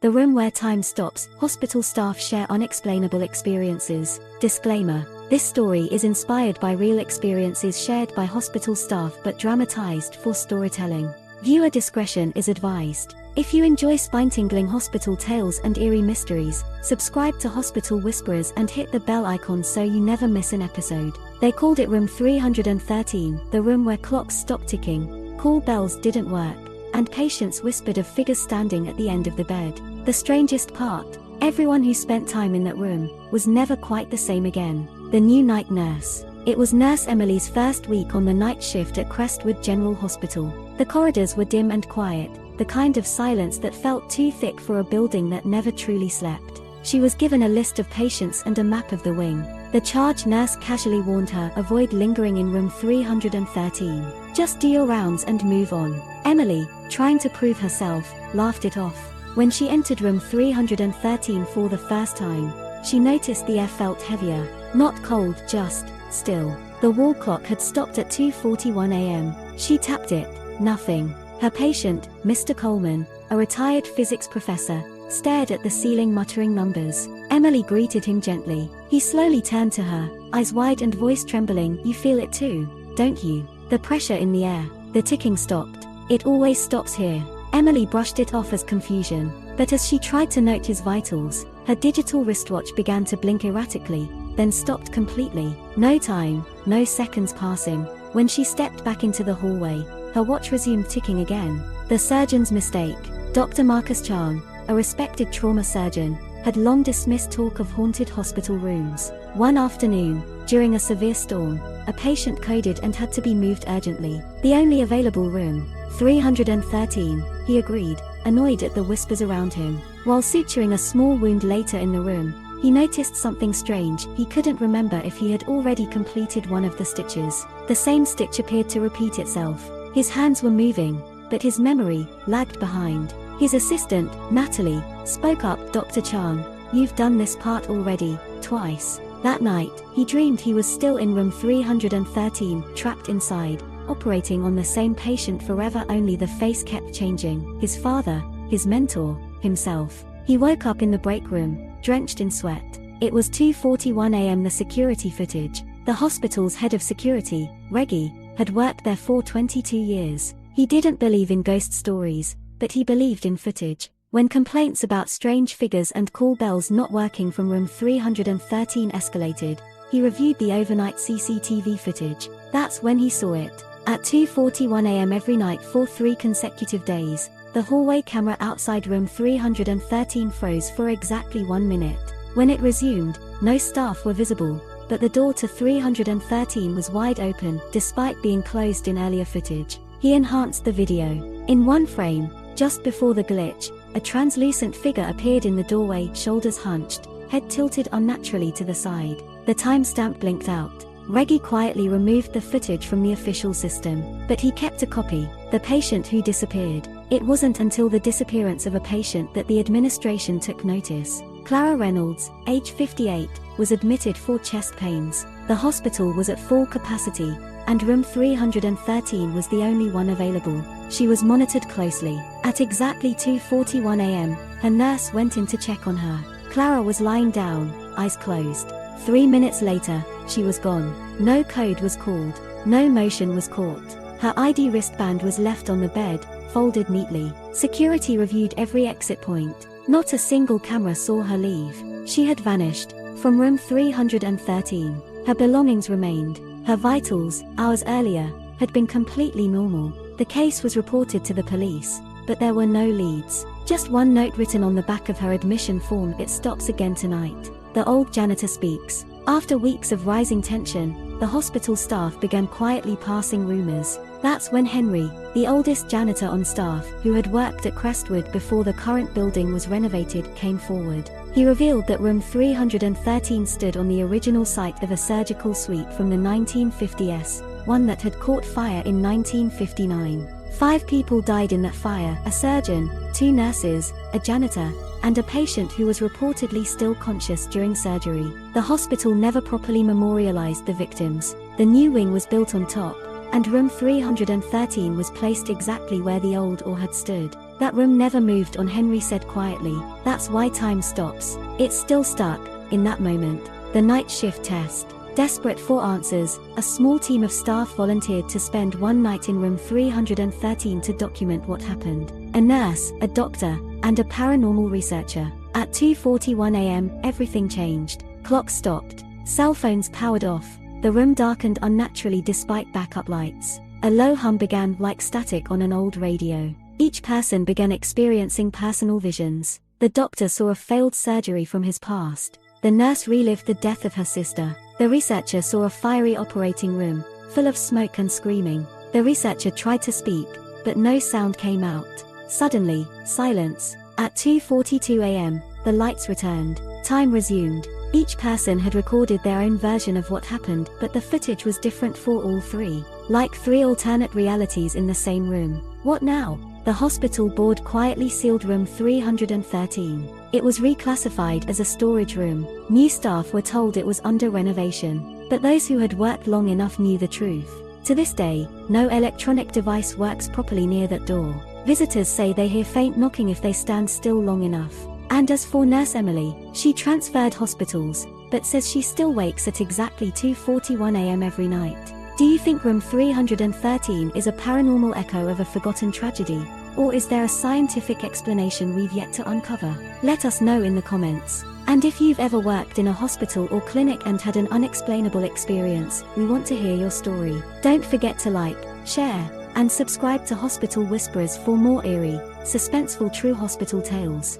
the room where time stops. Hospital staff share unexplainable experiences. Disclaimer: this story is inspired by real experiences shared by hospital staff but dramatized for storytelling. Viewer discretion is advised. If you enjoy spine-tingling hospital tales and eerie mysteries, subscribe to Hospital Whisperers and hit the bell icon so you never miss an episode. They called it Room 313, the room where clocks stopped ticking, call bells didn't work, and patients whispered of figures standing at the end of the bed. The strangest part: everyone who spent time in that room was never quite the same again. The new night nurse. It was Nurse Emily's first week on the night shift at Crestwood General Hospital. The corridors were dim and quiet, the kind of silence that felt too thick for a building that never truly slept. She was given a list of patients and a map of the wing. The charge nurse casually warned her, avoid lingering in room 313. Just do your rounds and move on. Emily, trying to prove herself, laughed it off. When she entered room 313 for the first time, she noticed the air felt heavier. Not cold, just still. The wall clock had stopped at 2:41 a.m. She tapped it. Nothing. Her patient, Mr. Coleman, a retired physics professor, stared at the ceiling muttering numbers. Emily greeted him gently. He slowly turned to her, eyes wide and voice trembling. You feel it too, don't you? The pressure in the air. The ticking stopped. It always stops here. Emily brushed it off as confusion, but as she tried to note his vitals, her digital wristwatch began to blink erratically, then stopped completely. No time, no seconds passing. When she stepped back into the hallway, her watch resumed ticking again. The surgeon's mistake. Dr. Marcus Chan, a respected trauma surgeon, had long dismissed talk of haunted hospital rooms. One afternoon, during a severe storm, a patient coded and had to be moved urgently. The only available room, 313, he agreed, annoyed at the whispers around him. While suturing a small wound later in the room, he noticed something strange. He couldn't remember if he had already completed one of the stitches. The same stitch appeared to repeat itself. His hands were moving, but his memory lagged behind. His assistant, Natalie, spoke up. Dr. Chan, you've done this part already, twice. That night, he dreamed he was still in room 313, trapped inside, operating on the same patient forever, only the face kept changing. His father, his mentor, himself. He woke up in the break room, drenched in sweat. It was 2:41 a.m. The security footage. The hospital's head of security, Reggie, had worked there for 22 years. He didn't believe in ghost stories, but he believed in footage. When complaints about strange figures and call bells not working from room 313 escalated, he reviewed the overnight CCTV footage. That's when he saw it. At 2:41 a.m. every night for 3 consecutive days, the hallway camera outside room 313 froze for exactly 1 minute. When it resumed, no staff were visible, but the door to 313 was wide open, despite being closed in earlier footage. He enhanced the video. In one frame, just before the glitch, a translucent figure appeared in the doorway, shoulders hunched, head tilted unnaturally to the side. The timestamp blinked out. Reggie quietly removed the footage from the official system, but he kept a copy. The patient who disappeared. It wasn't until the disappearance of a patient that the administration took notice. Clara Reynolds, age 58, was admitted for chest pains. The hospital was at full capacity, and room 313 was the only one available. She was monitored closely. At exactly 2:41 a.m., her nurse went in to check on her. Clara was lying down, eyes closed. 3 minutes later, she was gone. No code was called. No motion was caught. Her ID wristband was left on the bed, folded neatly. Security reviewed every exit point. Not a single camera saw her leave. She had vanished from room 313. Her belongings remained. Her vitals, hours earlier, had been completely normal. The case was reported to the police, but there were no leads. Just one note written on the back of her admission form: it stops again tonight. The old janitor speaks. After weeks of rising tension, the hospital staff began quietly passing rumors. That's when Henry, the oldest janitor on staff, who had worked at Crestwood before the current building was renovated, came forward. He revealed that room 313 stood on the original site of a surgical suite from the 1950s, one that had caught fire in 1959. 5 people died in that fire: a surgeon, 2 nurses, a janitor, and a patient who was reportedly still conscious during surgery. The hospital never properly memorialized the victims. The new wing was built on top, and room 313 was placed exactly where the old or had stood. That room never moved on, Henry said quietly. That's why time stops. It's still stuck. In that moment, the night shift test. Desperate for answers, a small team of staff volunteered to spend one night in room 313 to document what happened. A nurse, a doctor, and a paranormal researcher. At 2:41 a.m., everything changed. Clocks stopped. Cell phones powered off. The room darkened unnaturally despite backup lights. A low hum began like static on an old radio. Each person began experiencing personal visions. The doctor saw a failed surgery from his past. The nurse relived the death of her sister. The researcher saw a fiery operating room, full of smoke and screaming. The researcher tried to speak, but no sound came out. Suddenly, silence. At 2:42 a.m., the lights returned. Time resumed. Each person had recorded their own version of what happened, but the footage was different for all three. Like three alternate realities in the same room. What now? The hospital board quietly sealed room 313. It was reclassified as a storage room. New staff were told it was under renovation. But those who had worked long enough knew the truth. To this day, no electronic device works properly near that door. Visitors say they hear faint knocking if they stand still long enough. And as for Nurse Emily, she transferred hospitals, but says she still wakes at exactly 2:41 a.m. every night. Do you think room 313 is a paranormal echo of a forgotten tragedy? Or is there a scientific explanation we've yet to uncover? Let us know in the comments. And if you've ever worked in a hospital or clinic and had an unexplainable experience, we want to hear your story. Don't forget to like, share, and subscribe to Hospital Whisperers for more eerie, suspenseful true hospital tales.